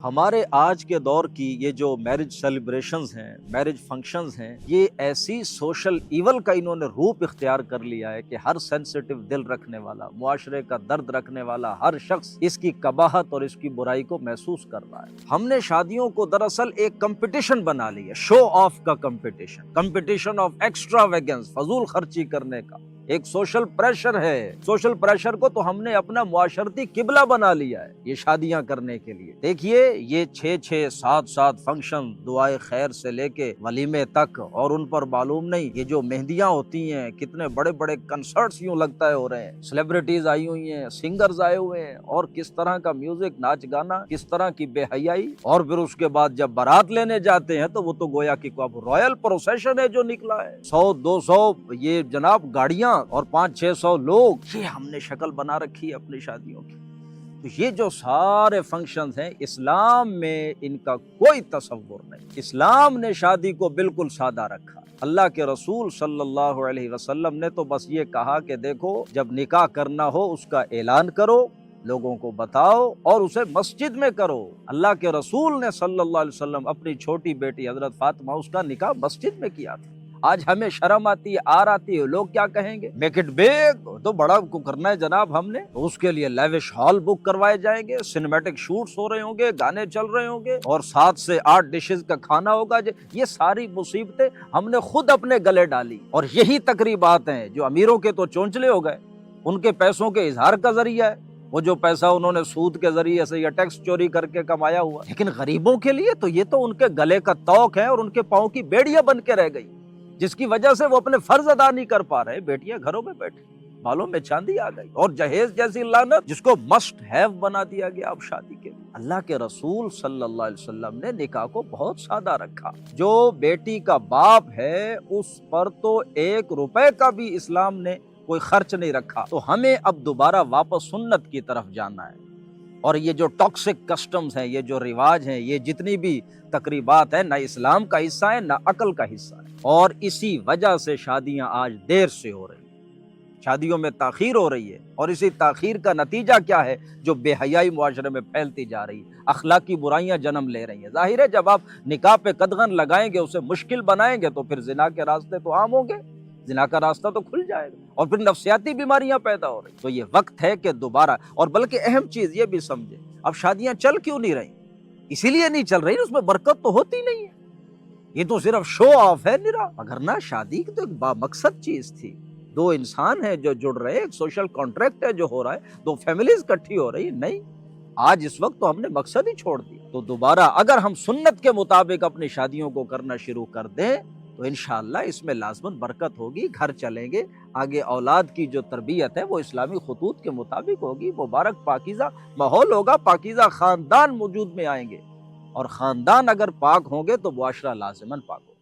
ہمارے آج کے دور کی یہ جو میرج سیلیبریشنز ہیں، میرج فنکشنز ہیں، یہ ایسی سوشل ایول کا انہوں نے روپ اختیار کر لیا ہے کہ ہر سینسیٹیو دل رکھنے والا، معاشرے کا درد رکھنے والا ہر شخص اس کی قباحت اور اس کی برائی کو محسوس کر رہا ہے۔ ہم نے شادیوں کو دراصل ایک کمپٹیشن بنا لی ہے، شو آف کا کمپٹیشن آف ایکسٹرا ویگنس، فضول خرچی کرنے کا ایک سوشل پریشر ہے۔ سوشل پریشر کو تو ہم نے اپنا معاشرتی قبلہ بنا لیا ہے یہ شادیاں کرنے کے لیے۔ دیکھیے یہ 6 7 فنکشن دعائے خیر سے لے کے ولیمے تک، اور ان پر معلوم نہیں یہ جو مہندیاں ہوتی ہیں کتنے بڑے بڑے کنسرٹس یوں لگتا ہے ہو رہے ہیں، سیلیبریٹیز آئی ہوئی ہیں، سنگرز آئے ہوئے ہیں، اور کس طرح کا میوزک، ناچ گانا، کس طرح کی بے حیائی۔ اور پھر اس کے بعد جب بارات لینے جاتے ہیں تو وہ تو گویا کہ رائل پروسیشن ہے جو نکلا ہے، 100 200 یہ جناب گاڑیاں اور 500 600 لوگ، یہ ہم نے شکل بنا رکھی ہے اپنی شادیوں کی۔ تو یہ جو سارے فنکشنز ہیں اسلام میں ان کا کوئی تصور نہیں۔ اسلام نے شادی کو بالکل سادہ رکھا۔ اللہ کے رسول صلی اللہ علیہ وسلم نے تو بس یہ کہا کہ دیکھو جب نکاح کرنا ہو اس کا اعلان کرو، لوگوں کو بتاؤ اور اسے مسجد میں کرو۔ اللہ کے رسول نے صلی اللہ علیہ وسلم اپنی چھوٹی بیٹی حضرت فاطمہ اس کا نکاح مسجد میں کیا تھا۔ آج ہمیں شرم آتی ہے، آر آتی ہے، لوگ کیا کہیں گے، میک اٹ بگ، تو بڑا کو کرنا ہے جناب ہم نے، تو اس کے لیے لیوش ہال بک کروائے جائیں گے، سینیمیٹک شوٹس ہو رہے ہوں گے، گانے چل رہے ہوں گے، اور 7 سے 8 ڈشز کا کھانا ہوگا۔ یہ ساری مصیبتیں ہم نے خود اپنے گلے ڈالی، اور یہی تقریبات ہیں جو امیروں کے تو چونچلے ہو گئے، ان کے پیسوں کے اظہار کا ذریعہ ہے، وہ جو پیسہ انہوں نے سود کے ذریعے سے یا ٹیکس چوری کر کے کمایا ہوا۔ لیکن غریبوں کے لیے تو یہ تو ان کے گلے کا توق ہے اور ان کے پاؤں کی بیڑیاں بن کے رہ گئی، جس کی وجہ سے وہ اپنے فرض ادا نہیں کر پا رہے۔ بیٹیاں گھروں میں بیٹھی، بالوں میں چاندی آ گئی، اور جہیز جیسی لعنت جس کو مسٹ ہیو بنا دیا گیا اب شادی کے لیے۔ اللہ کے رسول صلی اللہ علیہ وسلم نے نکاح کو بہت سادہ رکھا۔ جو بیٹی کا باپ ہے اس پر تو 1 روپے کا بھی اسلام نے کوئی خرچ نہیں رکھا۔ تو ہمیں اب دوبارہ واپس سنت کی طرف جانا ہے، اور یہ جو ٹاکسک کسٹمز ہیں، یہ جو رواج ہیں، یہ جتنی بھی تقریبات ہیں، نہ اسلام کا حصہ ہے نہ عقل کا حصہ ہے، اور اسی وجہ سے شادیاں آج دیر سے ہو رہی ہیں، شادیوں میں تاخیر ہو رہی ہے، اور اسی تاخیر کا نتیجہ کیا ہے، جو بے حیائی معاشرے میں پھیلتی جا رہی ہے، اخلاقی برائیاں جنم لے رہی ہیں۔ ظاہر ہے جب آپ نکاح پہ قدغن لگائیں گے، اسے مشکل بنائیں گے، تو پھر زنا کے راستے تو عام ہوں گے، زنا کا راستہ تو کھل جائے گا، اور پھر نفسیاتی بیماریاں پیدا ہو رہی۔ تو یہ وقت ہے کہ دوبارہ، اور بلکہ اہم چیز یہ بھی سمجھے، اب شادیاں چل کیوں نہیں رہی؟ اسی لیے نہیں چل رہی، اس میں برکت تو ہوتی نہیں ہے، یہ تو صرف شو آف ہے نرا۔ مگر نہ، شادی کی تو ایک بامقصد چیز تھی، 2 انسان ہیں جو جڑ رہے، ایک سوشل کانٹریکٹ ہے جو ہو رہا ہے، 2 فیملیز اکٹھی ہو رہی۔ نہیں، آج اس وقت تو ہم نے مقصد ہی چھوڑ دیا۔ تو دوبارہ اگر ہم سنت کے مطابق اپنی شادیوں کو کرنا شروع کر دیں تو انشاءاللہ اس میں لازماً برکت ہوگی، گھر چلیں گے، آگے اولاد کی جو تربیت ہے وہ اسلامی خطوط کے مطابق ہوگی، مبارک پاکیزہ ماحول ہوگا، پاکیزہ خاندان وجود میں آئیں گے، اور خاندان اگر پاک ہوں گے تو معاشرہ لازماً پاک ہوگا۔